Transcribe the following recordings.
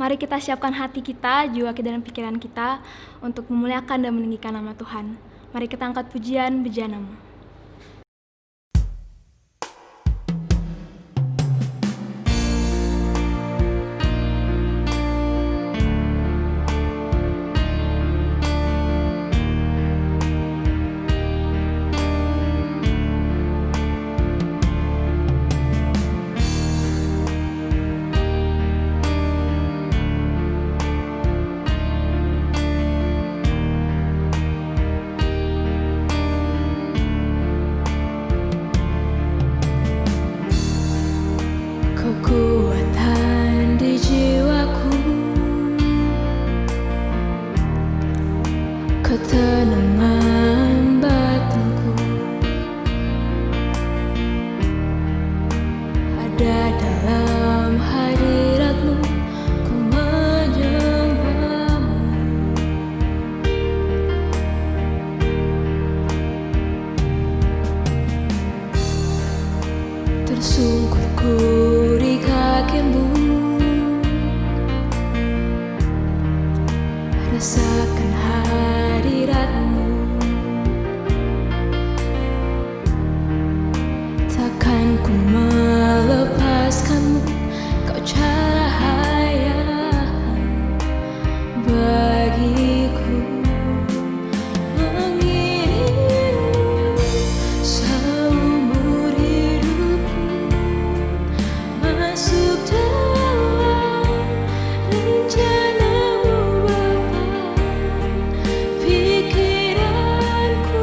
Mari kita siapkan hati kita, jiwa kita, dan pikiran kita untuk memuliakan dan meninggikan nama Tuhan. Mari kita angkat pujian bejana-Mu. Kekuatan di jiwaku, ketenangan batinku, ada dalam hadirat-Mu, ku menyembah-Mu. Tersungkur ku di kaki-Mu, rasakan hadirat-Mu. Takkan ku melepaskan-Mu, Kau cahaya bagiku. Mengiringmu seumur hidupku, masuk dalam rencana-Mu Bapa. Pikiranku,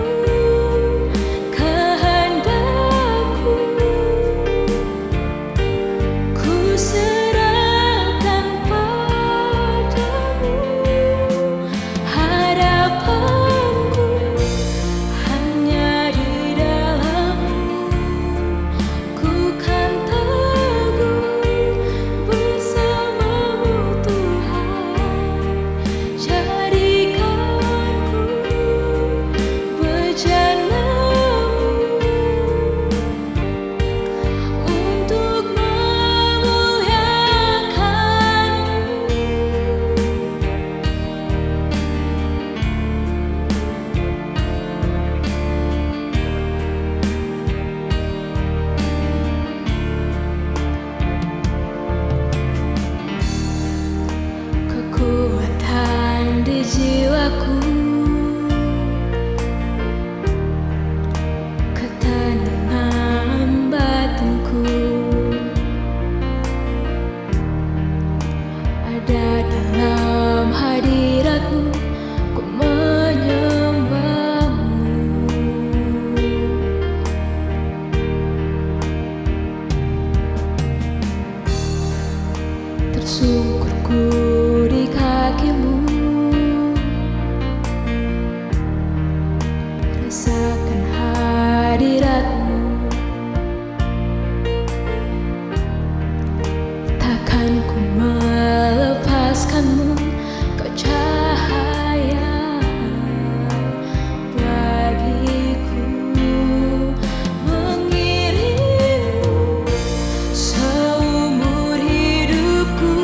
kehendakku, ku serahkan padamu. Harapanku hanya di dalam-Mu, ku kan teguh bersama-Mu Tuhan. Jadikanku bejana-Mu untuk memuliakan-Mu. Kekuatan di jiwaku, ketenangan batinku, ada dalam hadirat-Mu, ku menyembah-Mu. Tersungkur ku di kaki-Mu, rasakan hadirat-Mu. Takkan ku melepaskan-Mu, Kau cahaya bagiku. Mengiringmu seumur hidupku,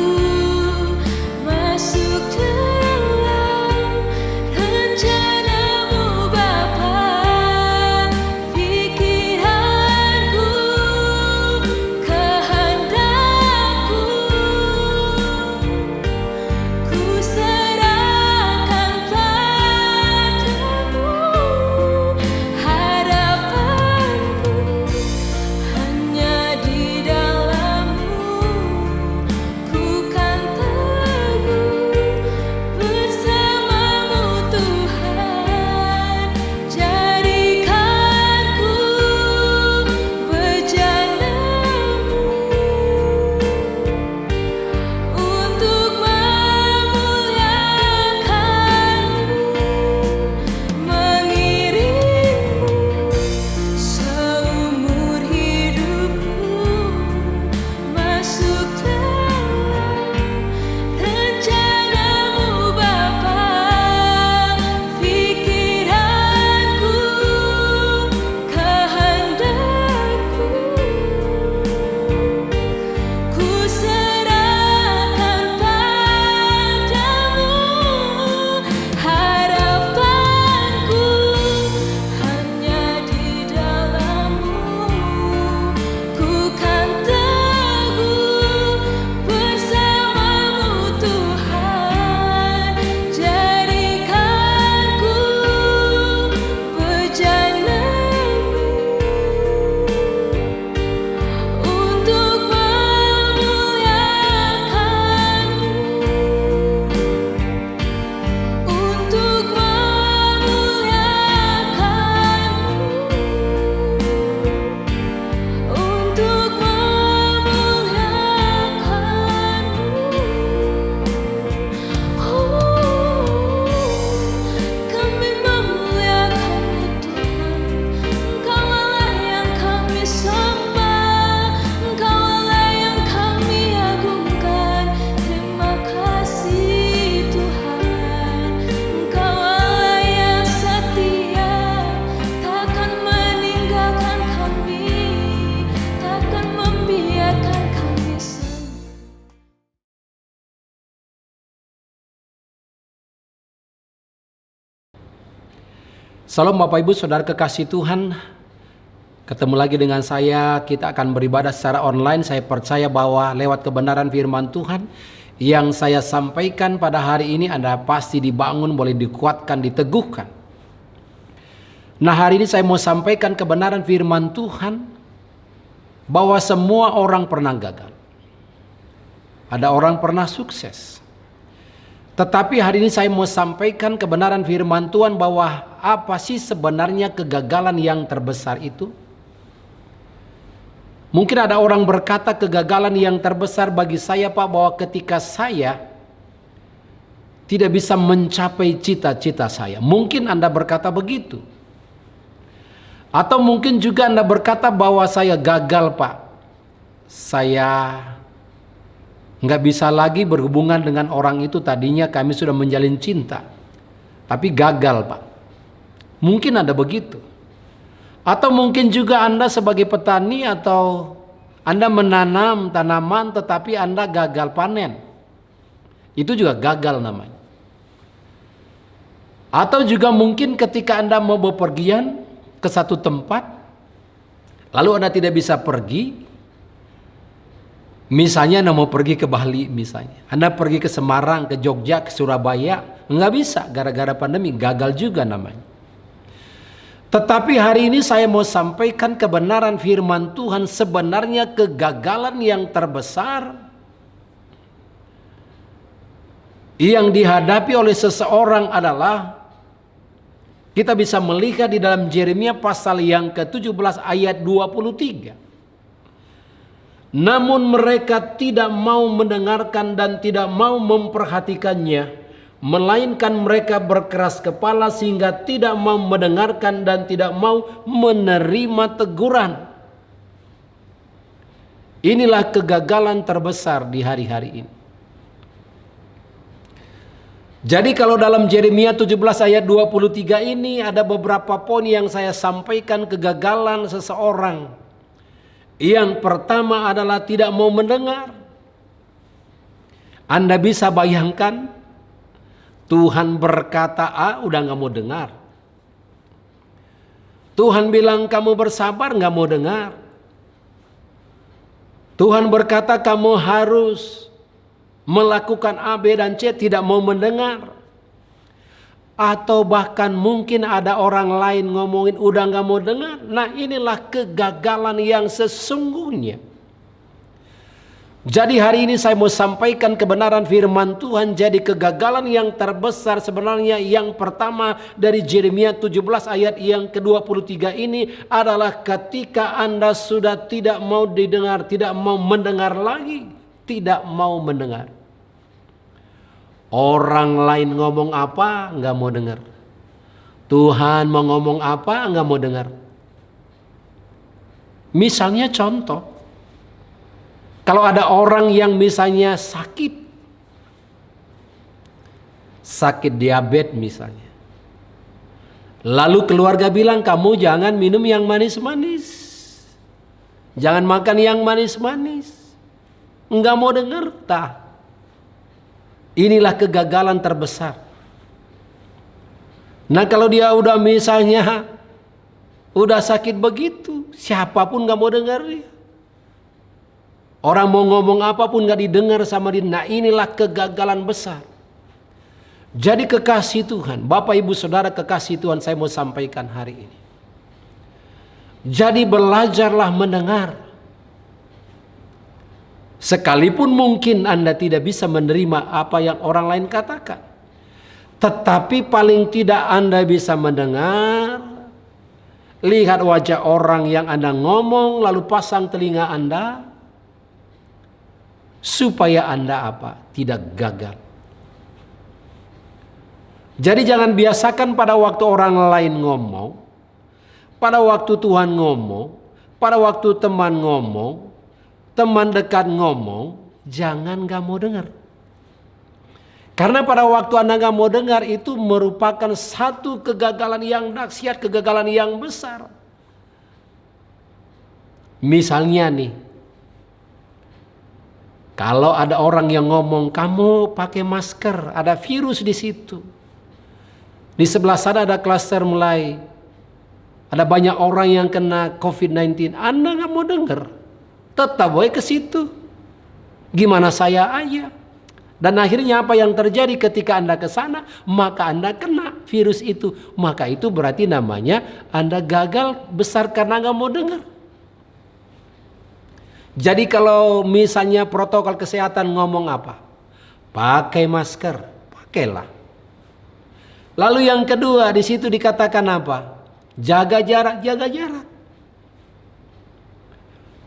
Salam Bapak Ibu Saudara kekasih Tuhan. Ketemu lagi dengan saya, kita akan beribadah secara online. Saya percaya bahwa lewat kebenaran firman Tuhan yang saya sampaikan pada hari ini Anda pasti dibangun, boleh dikuatkan, diteguhkan. Nah, hari ini saya mau sampaikan kebenaran firman Tuhan bahwa semua orang pernah gagal. Ada orang pernah sukses. Tetapi hari ini saya mau sampaikan kebenaran firman Tuhan bahwa apa sih sebenarnya kegagalan yang terbesar itu? Mungkin ada orang berkata kegagalan yang terbesar bagi saya Pak, bahwa ketika saya tidak bisa mencapai cita-cita saya. Mungkin Anda berkata begitu. Atau mungkin juga Anda berkata bahwa saya gagal Pak. Saya nggak bisa lagi berhubungan dengan orang itu, tadinya kami sudah menjalin cinta. Tapi gagal Pak. Mungkin Anda begitu. Atau mungkin juga Anda sebagai petani atau Anda menanam tanaman tetapi Anda gagal panen. Itu juga gagal namanya. Atau juga mungkin ketika Anda mau bepergian ke satu tempat, lalu Anda tidak bisa pergi. Misalnya Anda mau pergi ke Bali misalnya. Anda pergi ke Semarang, ke Jogja, ke Surabaya. Nggak bisa gara-gara pandemi, gagal juga namanya. Tetapi hari ini saya mau sampaikan kebenaran firman Tuhan. Sebenarnya kegagalan yang terbesar yang dihadapi oleh seseorang adalah, kita bisa melihat di dalam Yeremia pasal yang ke-17 ayat 23. Namun mereka tidak mau mendengarkan dan tidak mau memperhatikannya, melainkan mereka berkeras kepala sehingga tidak mau mendengarkan dan tidak mau menerima teguran. Inilah kegagalan terbesar di hari-hari ini. Jadi kalau dalam Yeremia 17 ayat 23 ini ada beberapa poin yang saya sampaikan kegagalan seseorang. Yang pertama adalah tidak mau mendengar. Anda bisa bayangkan, Tuhan berkata A, udah gak mau dengar. Tuhan bilang kamu bersabar, gak mau dengar. Tuhan berkata kamu harus melakukan A, B, dan C, tidak mau mendengar. Atau bahkan mungkin ada orang lain ngomongin udah gak mau dengar. Nah, inilah kegagalan yang sesungguhnya. Jadi hari ini saya mau sampaikan kebenaran firman Tuhan. Jadi kegagalan yang terbesar sebenarnya yang pertama dari Yeremia 17 ayat yang ke-23 ini adalah ketika Anda sudah tidak mau didengar, tidak mau mendengar lagi, tidak mau mendengar. Orang lain ngomong apa, nggak mau dengar. Tuhan mau ngomong apa, nggak mau dengar. Misalnya contoh, kalau ada orang yang misalnya sakit diabetes misalnya. Lalu keluarga bilang kamu jangan minum yang manis-manis. Jangan makan yang manis-manis. Nggak mau dengar, tak. Inilah kegagalan terbesar. Nah kalau dia udah misalnya udah sakit begitu, siapapun gak mau dengar dia. Orang mau ngomong apapun gak didengar sama dia. Nah inilah kegagalan besar. Jadi kekasih Tuhan, Bapak Ibu Saudara kekasih Tuhan, saya mau sampaikan hari ini. Jadi belajarlah mendengar. Sekalipun mungkin Anda tidak bisa menerima apa yang orang lain katakan, tetapi paling tidak Anda bisa mendengar. Lihat wajah orang yang Anda ngomong, lalu pasang telinga Anda, supaya Anda apa? Tidak gagal. Jadi jangan biasakan pada waktu orang lain ngomong, pada waktu Tuhan ngomong, pada waktu teman ngomong, teman dekat ngomong, jangan gak mau dengar. Karena pada waktu Anda gak mau dengar itu merupakan satu kegagalan yang dahsyat, kegagalan yang besar. Misalnya nih, kalau ada orang yang ngomong kamu pakai masker, ada virus di situ. Di sebelah sana ada klaster mulai. Ada banyak orang yang kena COVID-19. Anda nggak mau dengar. Tetap boleh ke situ. Gimana saya aja. Dan akhirnya apa yang terjadi ketika Anda ke sana, maka Anda kena virus itu. Maka itu berarti namanya Anda gagal besar karena nggak mau dengar. Jadi kalau misalnya protokol kesehatan ngomong apa? Pakai masker, pakailah. Lalu yang kedua di situ dikatakan apa? Jaga jarak, jaga jarak.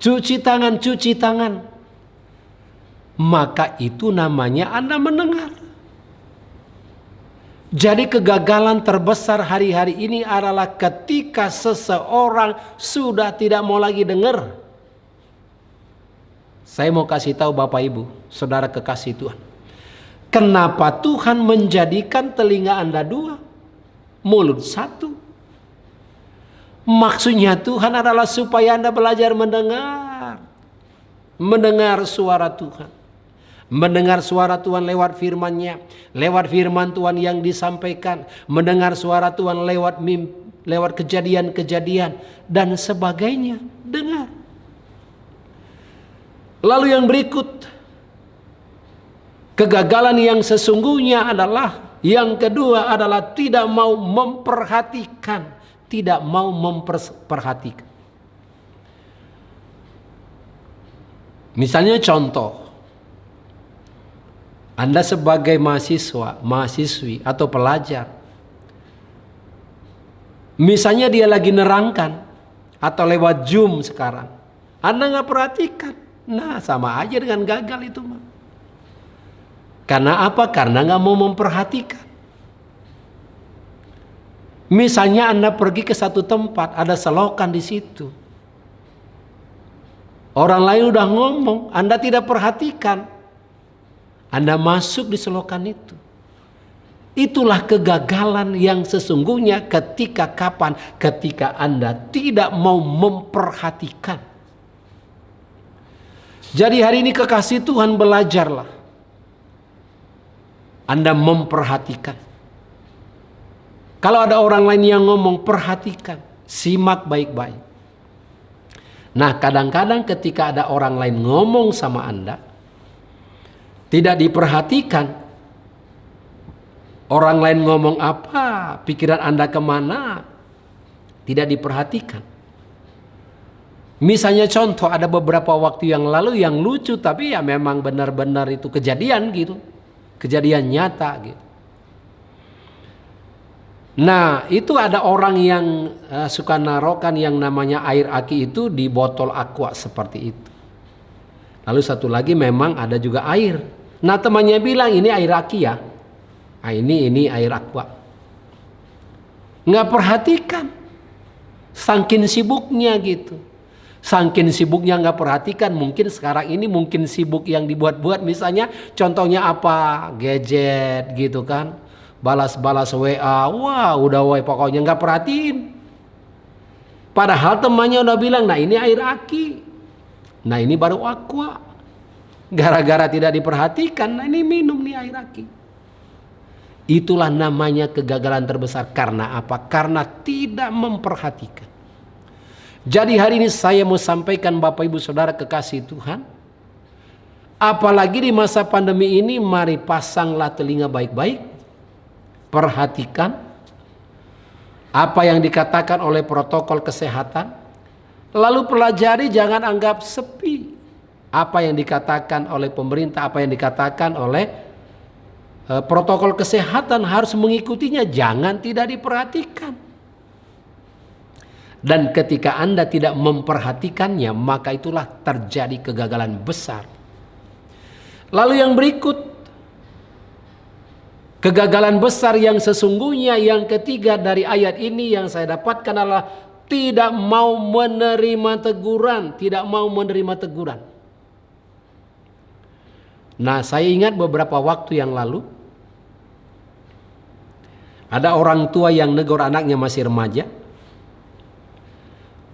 Cuci tangan, cuci tangan. Maka itu namanya Anda mendengar. Jadi kegagalan terbesar hari-hari ini adalah ketika seseorang sudah tidak mau lagi dengar. Saya mau kasih tahu Bapak Ibu, saudara kekasih Tuhan. Kenapa Tuhan menjadikan telinga Anda dua, mulut satu? Maksudnya Tuhan adalah supaya Anda belajar mendengar. Mendengar suara Tuhan. Mendengar suara Tuhan lewat firman-Nya, lewat firman Tuhan yang disampaikan, mendengar suara Tuhan lewat lewat kejadian-kejadian dan sebagainya. Dengar. Lalu yang berikut, kegagalan yang sesungguhnya adalah, yang kedua adalah tidak mau memperhatikan, tidak mau memperhatikan. Misalnya contoh, Anda sebagai mahasiswa, mahasiswi atau pelajar, misalnya dia lagi nerangkan atau lewat Zoom sekarang, Anda nggak perhatikan, nah sama aja dengan gagal itu mah. Karena apa? Karena nggak mau memperhatikan. Misalnya Anda pergi ke satu tempat, ada selokan di situ. Orang lain udah ngomong, Anda tidak perhatikan. Anda masuk di selokan itu. Itulah kegagalan yang sesungguhnya ketika kapan? Ketika Anda tidak mau memperhatikan. Jadi hari ini kekasih Tuhan, belajarlah. Anda memperhatikan. Kalau ada orang lain yang ngomong, perhatikan. Simak baik-baik. Nah, kadang-kadang ketika ada orang lain ngomong sama Anda, tidak diperhatikan. Orang lain ngomong apa, pikiran Anda kemana, tidak diperhatikan. Misalnya contoh, ada beberapa waktu yang lalu yang lucu, tapi ya memang benar-benar itu kejadian gitu. Kejadian nyata gitu. Nah, itu ada orang yang suka narokan yang namanya air aki itu di botol aqua seperti itu. Lalu satu lagi memang ada juga air. Nah, temannya bilang ini air aki ya. Nah, ini air aqua. Nggak perhatikan. Saking sibuknya gitu. Saking sibuknya nggak perhatikan. Mungkin sekarang ini mungkin sibuk yang dibuat-buat. Misalnya contohnya apa? Gadget gitu kan. Balas-balas WA. Wah udah pokoknya nggak perhatiin. Padahal temannya udah bilang, nah ini air aki. Nah ini baru aqua. Gara-gara tidak diperhatikan, nah ini minum nih air aki. Itulah namanya kegagalan terbesar. Karena apa? Karena tidak memperhatikan. Jadi hari ini saya mau sampaikan Bapak Ibu Saudara kekasih Tuhan. Apalagi di masa pandemi ini, mari pasanglah telinga baik-baik. Perhatikan apa yang dikatakan oleh protokol kesehatan. Lalu pelajari, jangan anggap sepi. Apa yang dikatakan oleh pemerintah, apa yang dikatakan oleh protokol kesehatan, harus mengikutinya. Jangan tidak diperhatikan. Dan ketika Anda tidak memperhatikannya, maka itulah terjadi kegagalan besar. Lalu yang berikut, kegagalan besar yang sesungguhnya yang ketiga dari ayat ini yang saya dapatkan adalah tidak mau menerima teguran, tidak mau menerima teguran. Nah, saya ingat beberapa waktu yang lalu ada orang tua yang negur anaknya masih remaja,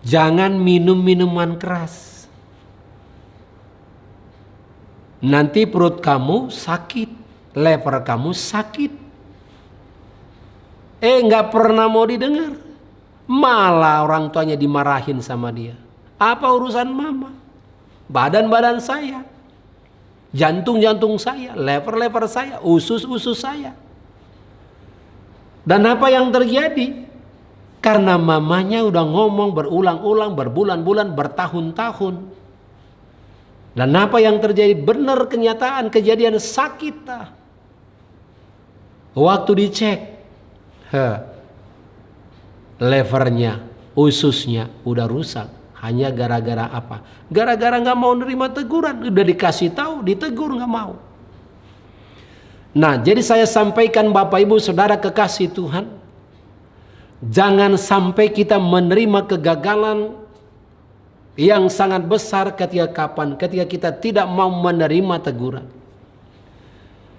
jangan minum minuman keras. Nanti perut kamu sakit, lever kamu sakit. Nggak pernah mau didengar. Malah orang tuanya dimarahin sama dia. Apa urusan mama? Badan-badan saya, jantung-jantung saya, lever-lever saya, usus-usus saya. Dan apa yang terjadi? Karena mamanya udah ngomong berulang-ulang, berbulan-bulan, bertahun-tahun. Dan apa yang terjadi? Benar kenyataan kejadian sakit. Waktu dicek, levernya, ususnya udah rusak. Hanya gara-gara apa? Gara-gara nggak mau nerima teguran. Udah dikasih tahu, ditegur nggak mau. Nah, jadi saya sampaikan Bapak Ibu Saudara kekasih Tuhan, jangan sampai kita menerima kegagalan yang sangat besar ketika kita tidak mau menerima teguran.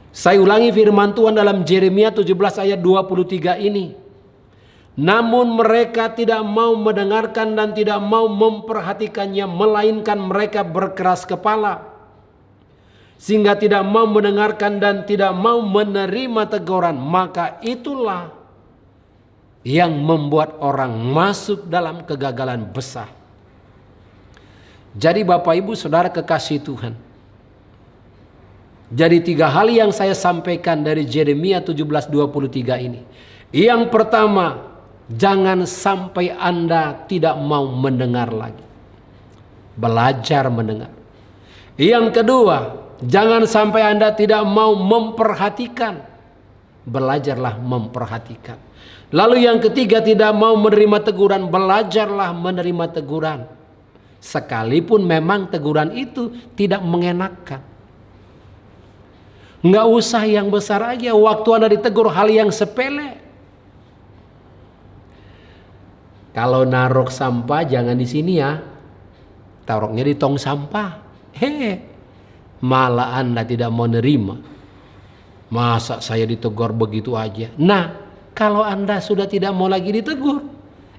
Saya ulangi firman Tuhan dalam Yeremia 17 ayat 23 ini. Namun mereka tidak mau mendengarkan dan tidak mau memperhatikannya, melainkan mereka berkeras kepala, sehingga tidak mau mendengarkan dan tidak mau menerima teguran. Maka itulah yang membuat orang masuk dalam kegagalan besar. Jadi Bapak Ibu Saudara kekasih Tuhan, jadi 3 hal yang saya sampaikan dari Yeremia 17:23 ini. Yang pertama, jangan sampai Anda tidak mau mendengar lagi. Belajar mendengar. Yang kedua, jangan sampai Anda tidak mau memperhatikan. Belajarlah memperhatikan. Lalu yang ketiga, tidak mau menerima teguran. Belajarlah menerima teguran. Sekalipun memang teguran itu tidak mengenakan. Nggak usah yang besar aja. Waktu Anda ditegur hal yang sepele. Kalau naruh sampah jangan di sini ya. Taruhnya di tong sampah. Malah Anda tidak mau nerima. Masa saya ditegur begitu aja? Nah, kalau Anda sudah tidak mau lagi ditegur,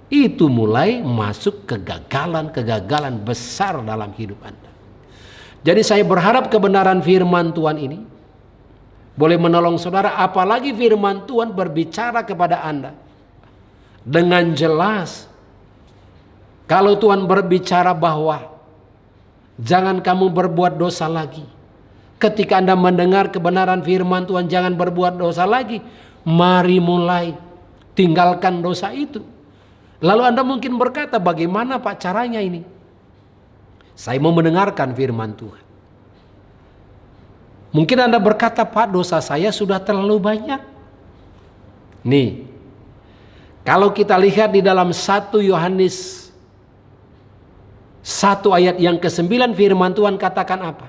itu mulai masuk kegagalan besar dalam hidup Anda. Jadi saya berharap kebenaran firman Tuhan ini boleh menolong saudara, apalagi firman Tuhan berbicara kepada Anda dengan jelas. Kalau Tuhan berbicara bahwa jangan kamu berbuat dosa lagi. Ketika Anda mendengar kebenaran firman Tuhan, jangan berbuat dosa lagi. Mari mulai tinggalkan dosa itu. Lalu Anda mungkin berkata, bagaimana Pak caranya ini? Saya mau mendengarkan firman Tuhan. Mungkin Anda berkata, Pak, dosa saya sudah terlalu banyak. Nih, kalau kita lihat di dalam 1 Yohanes 1 ayat yang ke-9, firman Tuhan katakan apa?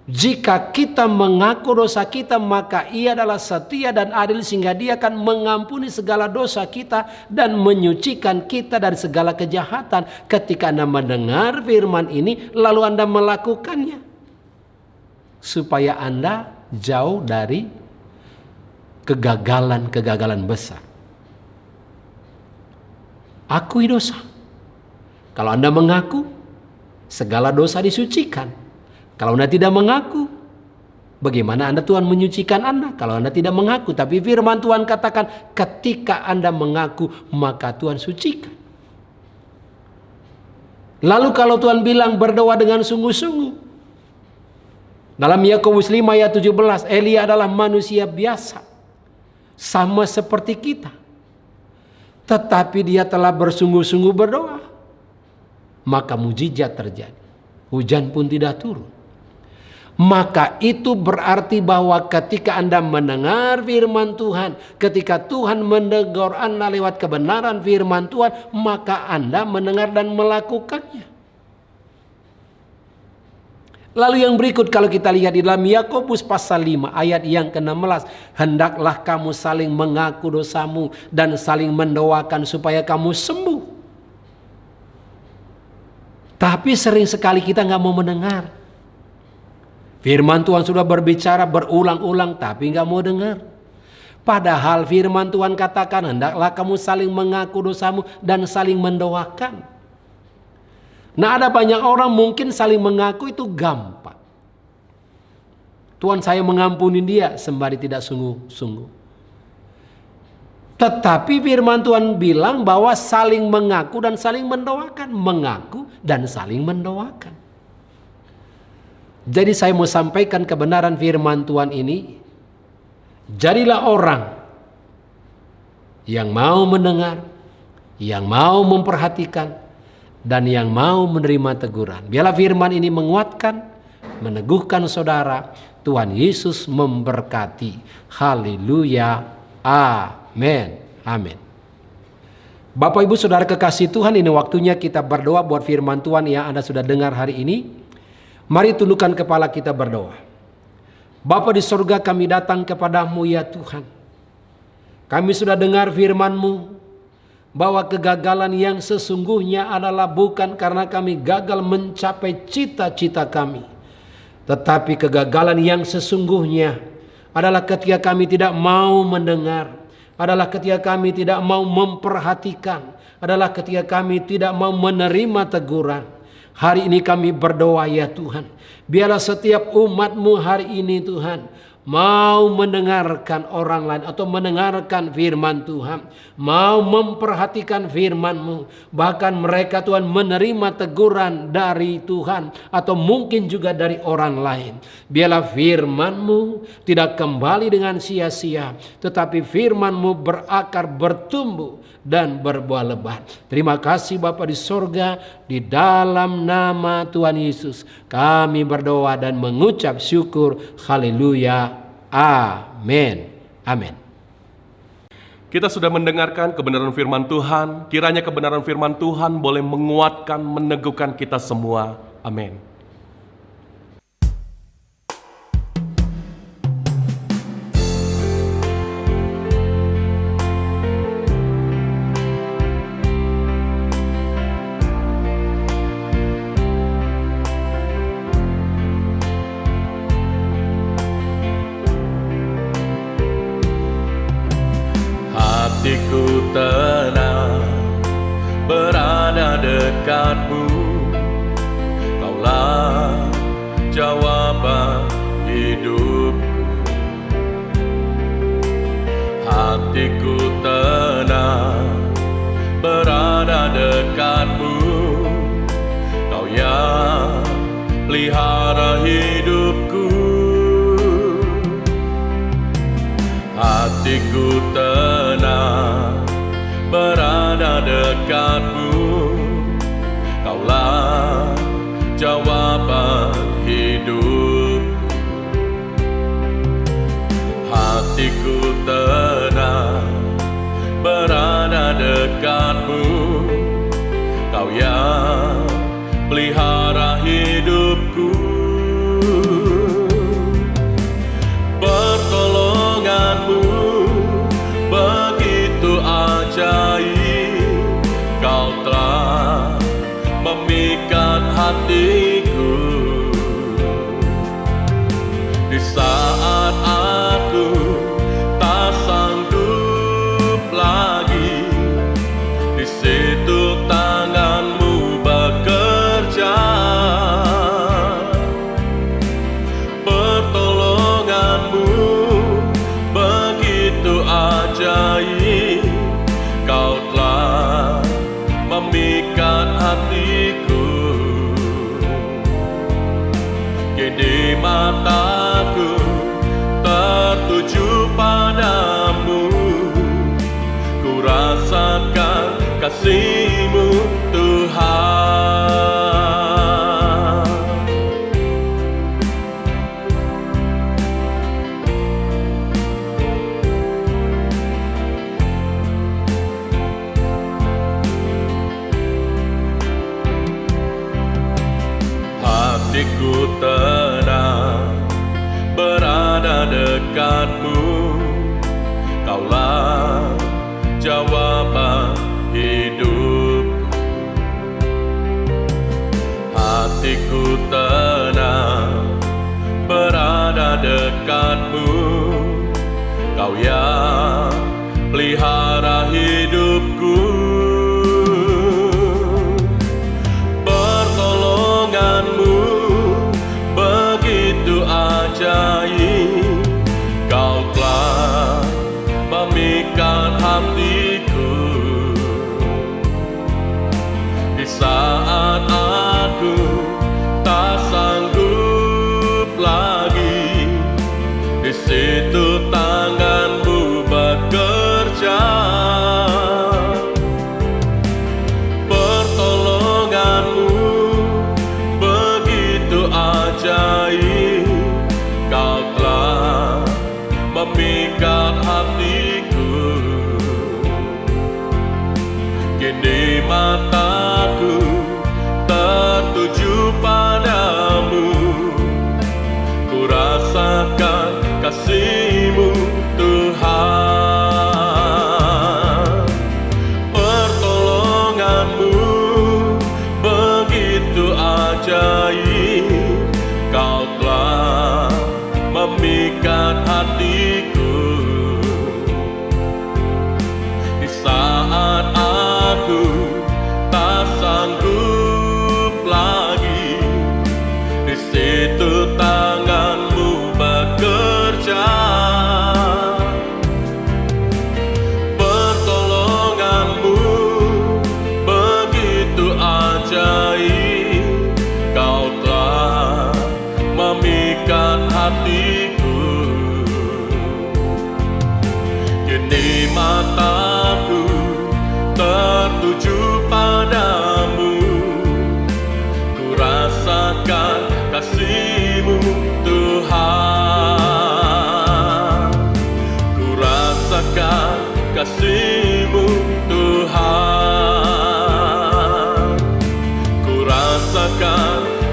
Jika kita mengaku dosa kita, maka Ia adalah setia dan adil sehingga Dia akan mengampuni segala dosa kita dan menyucikan kita dari segala kejahatan. Ketika Anda mendengar firman ini lalu Anda melakukannya, supaya Anda jauh dari kegagalan besar. Akui dosa. Kalau Anda mengaku, segala dosa disucikan. Kalau Anda tidak mengaku, bagaimana Tuhan menyucikan Anda? Kalau Anda tidak mengaku, tapi firman Tuhan katakan ketika Anda mengaku, maka Tuhan sucikan. Lalu kalau Tuhan bilang berdoa dengan sungguh-sungguh, dalam Yakobus 5 ayat 17, Elia adalah manusia biasa, sama seperti kita. Tetapi dia telah bersungguh-sungguh berdoa, maka mujizat terjadi. Hujan pun tidak turun. Maka itu berarti bahwa ketika Anda mendengar firman Tuhan, ketika Tuhan menegur Anda lewat kebenaran firman Tuhan, maka Anda mendengar dan melakukannya. Lalu yang berikut kalau kita lihat di dalam Yakobus pasal 5 ayat yang ke-16, hendaklah kamu saling mengaku dosamu dan saling mendoakan supaya kamu sembuh. Tapi sering sekali kita nggak mau mendengar. Firman Tuhan sudah berbicara berulang-ulang tapi nggak mau dengar. Padahal firman Tuhan katakan hendaklah kamu saling mengaku dosamu dan saling mendoakan. Nah, ada banyak orang mungkin saling mengaku itu gampang. Tuhan, saya mengampuni dia sembari tidak sungguh-sungguh. Tetapi firman Tuhan bilang bahwa saling mengaku dan saling mendoakan. Mengaku dan saling mendoakan. Jadi saya mau sampaikan kebenaran firman Tuhan ini. Jadilah orang yang mau mendengar, yang mau memperhatikan, dan yang mau menerima teguran. Biarlah firman ini menguatkan, meneguhkan saudara. Tuhan Yesus memberkati. Haleluya. Amin. Amin. Bapak Ibu Saudara kekasih Tuhan, ini waktunya kita berdoa buat firman Tuhan yang Anda sudah dengar hari ini. Mari tundukkan kepala kita berdoa. Bapa di surga, kami datang kepadamu ya Tuhan. Kami sudah dengar firman-Mu bahwa kegagalan yang sesungguhnya adalah bukan karena kami gagal mencapai cita-cita kami. Tetapi kegagalan yang sesungguhnya adalah ketika kami tidak mau mendengar, adalah ketika kami tidak mau memperhatikan, adalah ketika kami tidak mau menerima teguran. Hari ini kami berdoa ya Tuhan, biarlah setiap umat-Mu hari ini Tuhan mau mendengarkan orang lain atau mendengarkan firman Tuhan, mau memperhatikan firman-Mu, bahkan mereka Tuhan menerima teguran dari Tuhan atau mungkin juga dari orang lain. Biarlah firman-Mu tidak kembali dengan sia-sia, tetapi firman-Mu berakar, bertumbuh dan berbuah lebat. Terima kasih Bapa di sorga, di dalam nama Tuhan Yesus kami berdoa dan mengucap syukur. Haleluya. Amin. Amin. Kita sudah mendengarkan kebenaran firman Tuhan. Kiranya kebenaran firman Tuhan boleh menguatkan, meneguhkan kita semua. Amin. Hatiku tenang berada dekat-Mu, Kaulah jawaban hidupku. Hatiku tenang berada dekat-Mu, Kau yang pelihara hidupku. Hatiku tenang berada dekat-Mu, Kaulah jawaban hidupku. Hatiku tenang berada dekat-Mu, Kau yang pelihara hidupku. Pertolongan-Mu begitu ajaib, Kau telah memikat hatiku. Di saat aku tak sanggup lagi, di situ tangan-Mu bekerja. Pertolongan-Mu begitu ajaib, Kau telah memikat hatiku. Kini mataku tertuju padamu, ku rasakan kasih-Mu Tuhan. Hatiku tenang berada dekat-Mu, Kaulah jawaban hidupku. Hatiku tenang berada dekat-Mu, Kau yang pelihara hidupku. Pertolongan-Mu begitu ajaib, Kau telah memikat hatiku.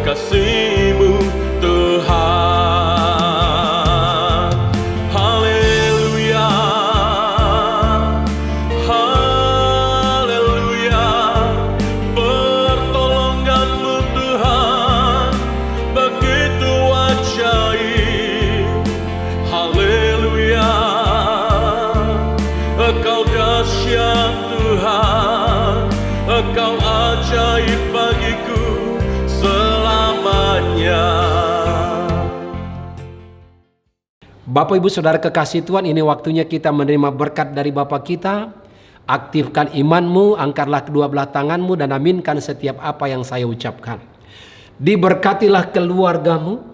kasih-Mu Tuhan. Haleluya, haleluya, pertolongan-Mu Tuhan begitu ajaib. Haleluya, Engkau dahsyat Tuhan, Engkau ajaib bagiku selamanya. Bapak Ibu Saudara kekasih Tuhan, ini waktunya kita menerima berkat dari Bapa kita. Aktifkan imanmu, angkatlah kedua belah tanganmu dan aminkan setiap apa yang saya ucapkan. Diberkatilah keluargamu,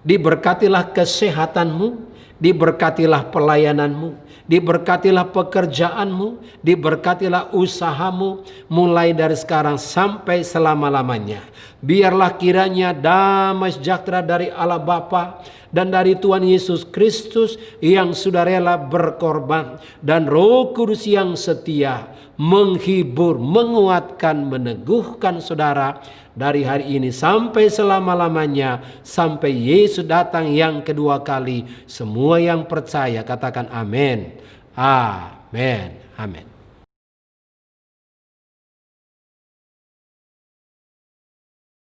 diberkatilah kesehatanmu, diberkatilah pelayananmu, diberkatilah pekerjaanmu, diberkatilah usahamu mulai dari sekarang sampai selama-lamanya. Biarlah kiranya damai sejahtera dari Allah Bapa dan dari Tuhan Yesus Kristus yang sudah rela berkorban, dan Roh Kudus yang setia menghibur, menguatkan, meneguhkan saudara dari hari ini sampai selama-lamanya, sampai Yesus datang yang kedua kali. Semua yang percaya katakan amin. Amin. Amin.